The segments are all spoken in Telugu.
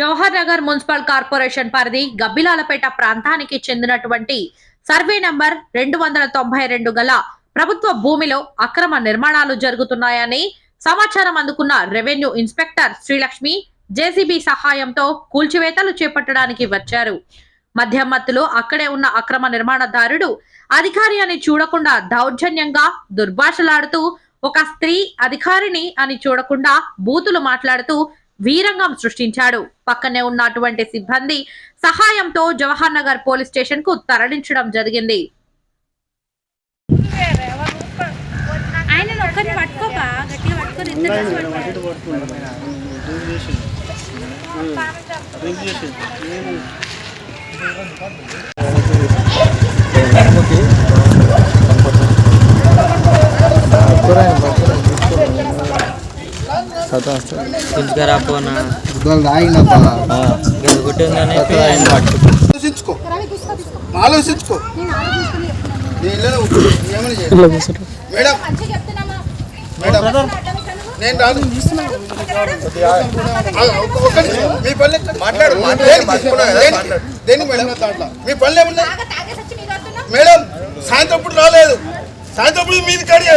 జవహర్ నగర్ మున్సిపల్ కార్పొరేషన్ పరిధి గబ్బిలాలపేట ప్రాంతానికి చెందినటువంటి సర్వే నంబర్ 292 గల ప్రభుత్వ భూమిలో అక్రమ నిర్మాణాలు జరుగుతున్నాయని సమాచారం అందుకున్న రెవెన్యూ ఇన్స్పెక్టర్ శ్రీలక్ష్మి జేసీబీ సహాయంతో కూల్చివేతలు చేపట్టడానికి వచ్చారు. మద్యం మత్తులో అక్కడే ఉన్న అక్రమ నిర్మాణదారుడు అధికారి అని చూడకుండా దౌర్జన్యంగా దుర్భాషలాడుతూ ఒక స్త్రీ అధికారిని అని చూడకుండా బూతులు మాట్లాడుతూ వీరంగం సృష్టించాడు. పక్కనే ఉన్నటువంటి సిబ్బంది సహాయంతో జవహర్ నగర్ పోలీస్ స్టేషన్ కు తరలించడం జరిగింది. ఆలోచించుకో నేను రాదు మీ పల్లె మాట్లాడు దేని మేడం దాంట్లో మీ పల్లె మేడం సాయంత్రం ఇప్పుడు రాలేదు సాయంత్రం ఇప్పుడు మీది కడి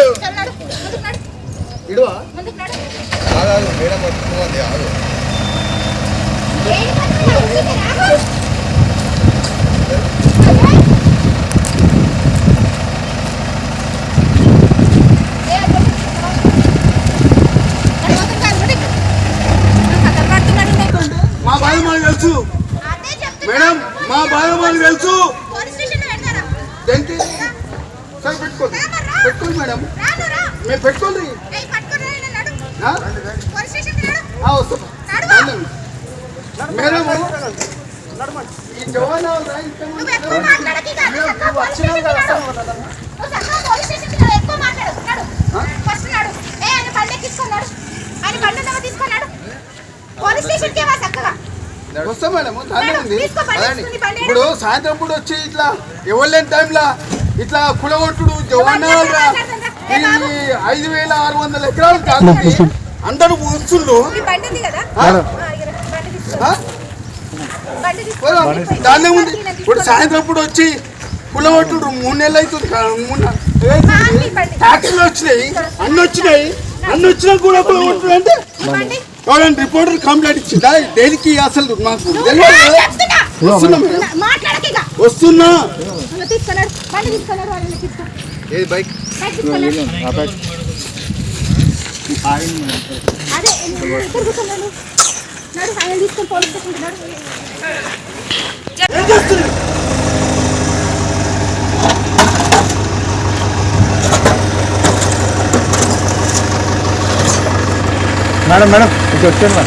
ఇడువా మేడం మా బాధ మాకు తెలుసు మేడం మా బాధ మాకు తెలుసు సార్ పెట్టుకోండి మేడం మేము పెట్టుకోండి మేడం ఈ జవాన్ వస్తా మేడం ఇప్పుడు సాయంత్రం పూట వచ్చి ఇట్లా ఎవరు టైంలో ఇట్లా కులగొట్టుడు జవాన్ 5,600 ఎకరాలు కాదు అందరూ వస్తుండ్రు దాన్ని ఉంది. ఇప్పుడు సాయంత్రం పూట వచ్చి కులగొట్టుడు 3 నెలలు అవుతుంది ట్యాక్సీలు వచ్చినాయి అన్ని వచ్చినా కూడా కులగొట్టుడు అంటే ఎవరైనా రిపోర్టర్ కంప్లైంట్ ఇచ్చిందా దేనికి అసలు మాకు వస్తున్నా బైక్ మేడం మేడం ఇది వచ్చాను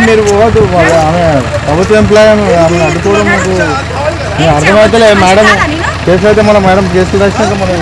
మీరు పోవద్దు ఆమె ప్రభుత్వ ఎంప్లాయ్ ఆమె అడ్డుకోవడం మీకు అర్థమైతే మేడం కేసు అయితే మన మేడం కేసులు రాసినాక మనం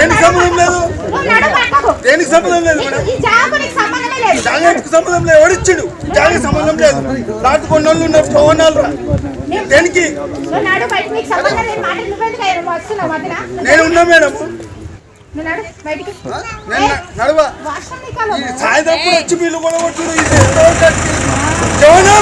ఏం సంబంధం లేదు. దేనికి సంబంధం లేదు మేడం. జాగ్రత్తకు సంబంధం లేదు. ఎవడిచ్చిండు జాగ్రత్త సంబంధం లేదు. రాత్రి కొన్ని వాళ్ళు ఉన్నారు పవనాలు దేనికి నేను ఉన్నా మేడం. నడవ సాయంత్రం కూడా వచ్చి వీళ్ళు కూడా కొట్టుడు ఇది ఎంతవరకు జవనా